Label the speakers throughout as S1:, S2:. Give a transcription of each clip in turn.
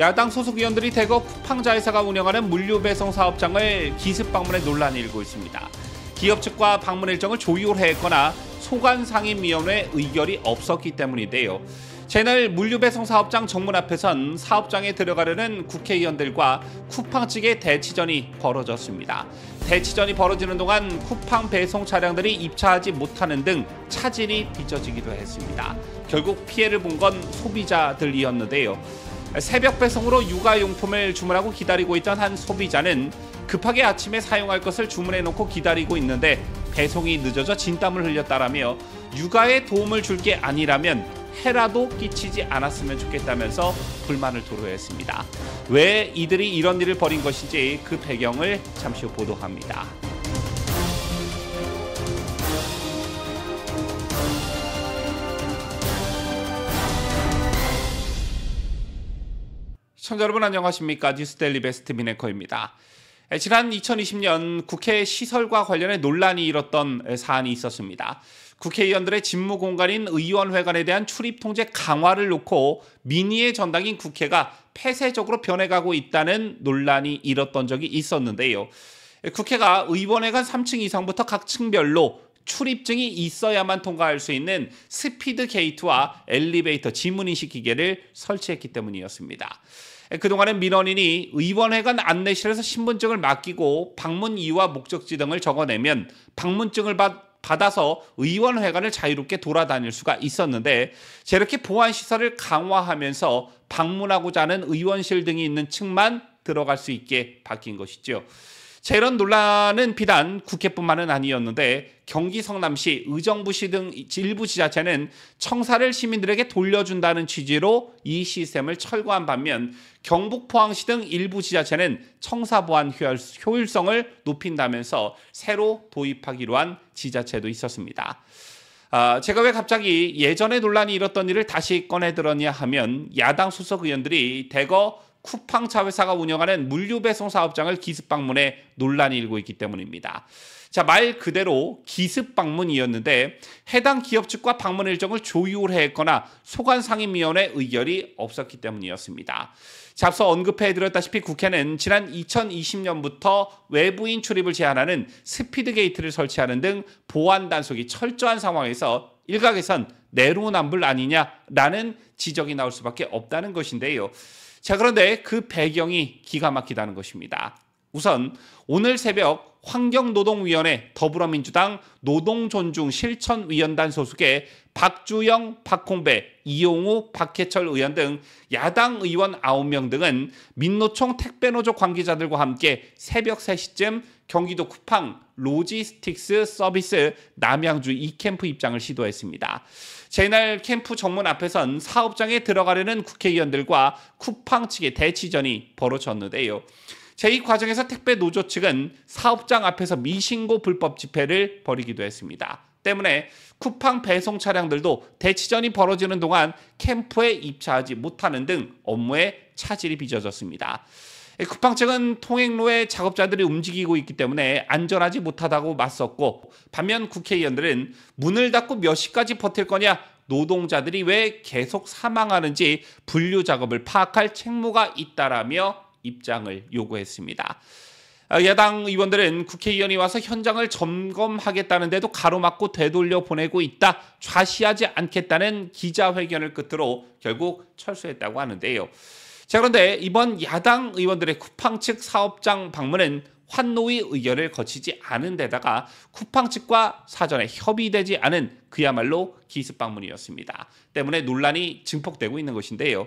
S1: 야당 소속 의원들이 대거 쿠팡자 회사가 운영하는 물류 배송 사업장을 기습 방문해 논란이 일고 있습니다. 기업 측과 방문 일정을 조율했거나 소관상임위원회 의결이 없었기 때문인데요. 채널 물류배송 사업장 정문 앞에선 사업장에 들어가려는 국회의원들과 쿠팡 측의 대치전이 벌어졌습니다. 대치전이 벌어지는 동안 쿠팡 배송 차량들이 입차하지 못하는 등 차질이 빚어지기도 했습니다. 결국 피해를 본 건 소비자들이었는데요. 새벽 배송으로 육아용품을 주문하고 기다리고 있던 한 소비자는 급하게 아침에 사용할 것을 주문해놓고 기다리고 있는데 배송이 늦어져 진땀을 흘렸다라며 육아에 도움을 줄 게 아니라면 해라도 끼치지 않았으면 좋겠다면서 불만을 토로했습니다. 왜 이들이 이런 일을 벌인 것인지 그 배경을 잠시 후 보도합니다. 시청자 여러분 안녕하십니까? 뉴스데일리 베스트 미네커입니다. 지난 2020년 국회 시설과 관련해 논란이 일었던 사안이 있었습니다. 국회의원들의 집무 공간인 의원회관에 대한 출입 통제 강화를 놓고 민의의 전당인 국회가 폐쇄적으로 변해가고 있다는 논란이 일었던 적이 있었는데요. 국회가 의원회관 3층 이상부터 각 층별로 출입증이 있어야만 통과할 수 있는 스피드 게이트와 엘리베이터 지문인식 기계를 설치했기 때문이었습니다. 그동안은 민원인이 의원회관 안내실에서 신분증을 맡기고 방문 이유와 목적지 등을 적어내면 방문증을 받아서 의원회관을 자유롭게 돌아다닐 수가 있었는데 이렇게 보안시설을 강화하면서 방문하고자 하는 의원실 등이 있는 층만 들어갈 수 있게 바뀐 것이죠. 이런 논란은 비단 국회뿐만은 아니었는데 경기 성남시, 의정부시 등 일부 지자체는 청사를 시민들에게 돌려준다는 취지로 이 시스템을 철거한 반면 경북 포항시 등 일부 지자체는 청사 보안 효율성을 높인다면서 새로 도입하기로 한 지자체도 있었습니다. 제가 왜 갑자기 예전에 논란이 일었던 일을 다시 꺼내들었냐 하면 야당 소속 의원들이 대거 쿠팡차 회사가 운영하는 물류배송 사업장을 기습 방문해 논란이 일고 있기 때문입니다. 말 그대로 기습 방문이었는데 해당 기업 측과 방문 일정을 조율했거나 소관상임위원회 의결이 없었기 때문이었습니다. 앞서 언급해드렸다시피 국회는 지난 2020년부터 외부인 출입을 제한하는 스피드 게이트를 설치하는 등 보안 단속이 철저한 상황에서 일각에선 내로남불 아니냐라는 지적이 나올 수밖에 없다는 것인데요. 그런데 그 배경이 기가 막히다는 것입니다. 우선 오늘 새벽 환경노동위원회 더불어민주당 노동존중실천위원단 소속의 박주영, 박홍배, 이용우, 박해철 의원 등 야당 의원 9명 등은 민노총 택배노조 관계자들과 함께 새벽 3시쯤 경기도 쿠팡 로지스틱스 서비스 남양주 2캠프 입장을 시도했습니다. 이날 캠프 정문 앞에선 사업장에 들어가려는 국회의원들과 쿠팡 측의 대치전이 벌어졌는데요. 이 과정에서 택배 노조 측은 사업장 앞에서 미신고 불법 집회를 벌이기도 했습니다. 때문에 쿠팡 배송 차량들도 대치전이 벌어지는 동안 캠프에 입차하지 못하는 등 업무에 차질이 빚어졌습니다. 쿠팡 측은 통행로에 작업자들이 움직이고 있기 때문에 안전하지 못하다고 맞섰고 반면 국회의원들은 문을 닫고 몇 시까지 버틸 거냐, 노동자들이 왜 계속 사망하는지 분류 작업을 파악할 책무가 있다라며 입장을 요구했습니다. 야당 의원들은 국회의원이 와서 현장을 점검하겠다는데도 가로막고 되돌려 보내고 있다, 좌시하지 않겠다는 기자회견을 끝으로 결국 철수했다고 하는데요. 그런데 이번 야당 의원들의 쿠팡 측 사업장 방문은 환노위 의결을 거치지 않은 데다가 쿠팡 측과 사전에 협의되지 않은 그야말로 기습 방문이었습니다. 때문에 논란이 증폭되고 있는 것인데요.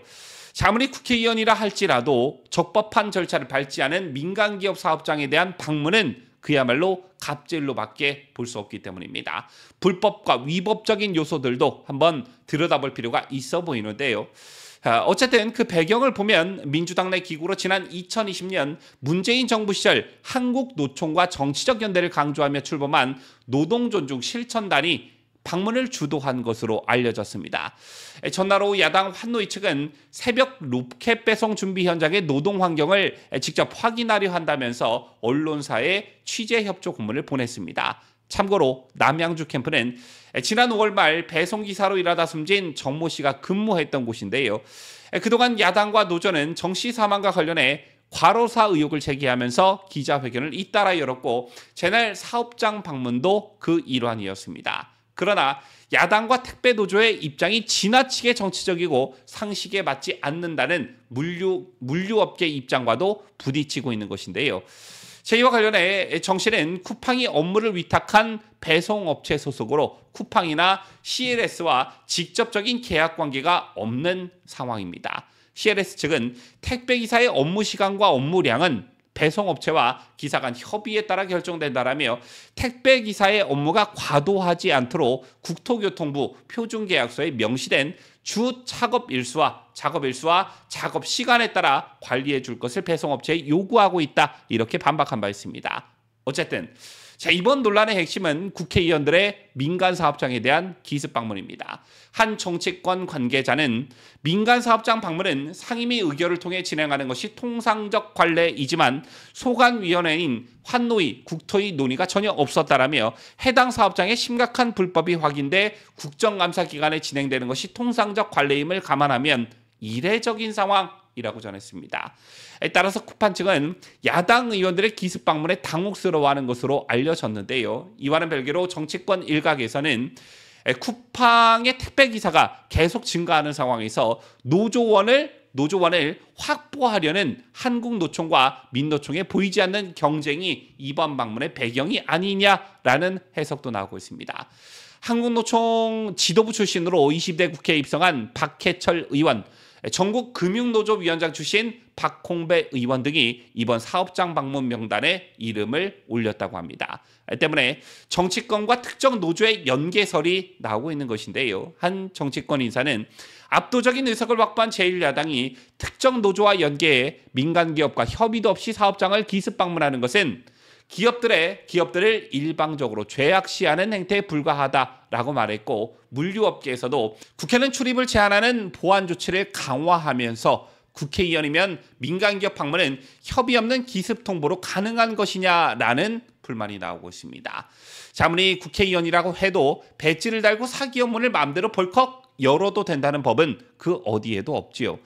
S1: 아무리 국회의원이라 할지라도 적법한 절차를 밟지 않은 민간기업 사업장에 대한 방문은 그야말로 갑질로밖에 볼 수 없기 때문입니다. 불법과 위법적인 요소들도 한번 들여다볼 필요가 있어 보이는데요. 어쨌든 그 배경을 보면 민주당 내 기구로 지난 2020년 문재인 정부 시절 한국노총과 정치적 연대를 강조하며 출범한 노동존중 실천단이 방문을 주도한 것으로 알려졌습니다. 전날 오후 야당 환노위 측은 새벽 로켓 배송 준비 현장의 노동 환경을 직접 확인하려 한다면서 언론사에 취재 협조 공문을 보냈습니다. 참고로 남양주 캠프는 지난 5월 말 배송기사로 일하다 숨진 정모 씨가 근무했던 곳인데요. 그동안 야당과 노조는 정 씨 사망과 관련해 과로사 의혹을 제기하면서 기자회견을 잇따라 열었고 채널 사업장 방문도 그 일환이었습니다. 그러나 야당과 택배 노조의 입장이 지나치게 정치적이고 상식에 맞지 않는다는 물류업계 입장과도 부딪히고 있는 것인데요. 이와 관련해 정 씨는 쿠팡이 업무를 위탁한 배송업체 소속으로 쿠팡이나 CLS와 직접적인 계약 관계가 없는 상황입니다. CLS 측은 택배기사의 업무 시간과 업무량은 배송업체와 기사 간 협의에 따라 결정된다라며 택배기사의 업무가 과도하지 않도록 국토교통부 표준계약서에 명시된 주 작업 일수와 작업 시간에 따라 관리해 줄 것을 배송업체에 요구하고 있다. 이렇게 반박한 바 있습니다. 어쨌든 이번 논란의 핵심은 국회의원들의 민간 사업장에 대한 기습 방문입니다. 한 정치권 관계자는 민간 사업장 방문은 상임위 의결을 통해 진행하는 것이 통상적 관례이지만 소관위원회인 환노위, 국토위 논의가 전혀 없었다라며 해당 사업장의 심각한 불법이 확인돼 국정감사 기간에 진행되는 것이 통상적 관례임을 감안하면 이례적인 상황이라고 전했습니다. 따라서 쿠팡 측은 야당 의원들의 기습 방문에 당혹스러워하는 것으로 알려졌는데요. 이와는 별개로 정치권 일각에서는 쿠팡의 택배 기사가 계속 증가하는 상황에서 노조원을 확보하려는 한국노총과 민노총의 보이지 않는 경쟁이 이번 방문의 배경이 아니냐라는 해석도 나오고 있습니다. 한국노총 지도부 출신으로 20대 국회에 입성한 박해철 의원, 전국금융노조위원장 출신 박홍배 의원 등이 이번 사업장 방문 명단에 이름을 올렸다고 합니다. 때문에 정치권과 특정 노조의 연계설이 나오고 있는 것인데요. 한 정치권 인사는 압도적인 의석을 확보한 제1야당이 특정 노조와 연계해 민간 기업과 협의도 없이 사업장을 기습 방문하는 것은 기업들을 일방적으로 죄악시하는 행태에 불과하다라고 말했고, 물류업계에서도 국회는 출입을 제한하는 보안 조치를 강화하면서 국회의원이면 민간기업 방문은 협의 없는 기습 통보로 가능한 것이냐라는 불만이 나오고 있습니다. 아무리 국회의원이라고 해도 배지를 달고 사기 업무를 마음대로 벌컥 열어도 된다는 법은 그 어디에도 없지요.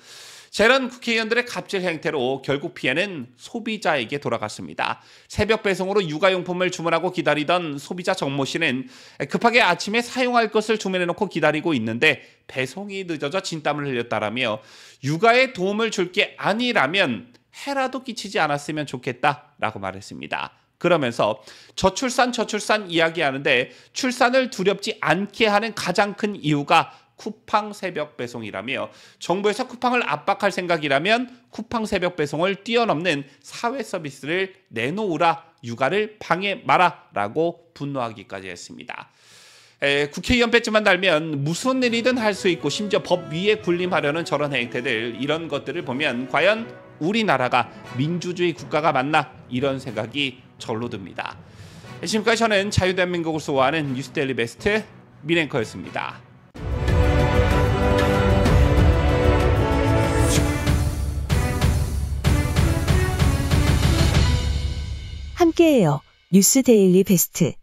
S1: 이런 국회의원들의 갑질 행태로 결국 피해는 소비자에게 돌아갔습니다. 새벽 배송으로 육아용품을 주문하고 기다리던 소비자 정모 씨는 급하게 아침에 사용할 것을 주문해놓고 기다리고 있는데 배송이 늦어져 진땀을 흘렸다라며 육아에 도움을 줄 게 아니라면 해라도 끼치지 않았으면 좋겠다라고 말했습니다. 그러면서 저출산 이야기하는데 출산을 두렵지 않게 하는 가장 큰 이유가 쿠팡 새벽 배송이라며 정부에서 쿠팡을 압박할 생각이라면 쿠팡 새벽 배송을 뛰어넘는 사회 서비스를 내놓으라, 육아를 방해 마라 라고 분노하기까지 했습니다. 국회의원 배지만 달면 무슨 일이든 할 수 있고 심지어 법 위에 군림하려는 저런 행태들, 이런 것들을 보면 과연 우리나라가 민주주의 국가가 맞나, 이런 생각이 절로 듭니다. 지금까지 저는 자유대한민국을 수호하는 뉴스데일리 베스트 민앵커였습니다.
S2: 함께해요. 뉴스데일리 베스트.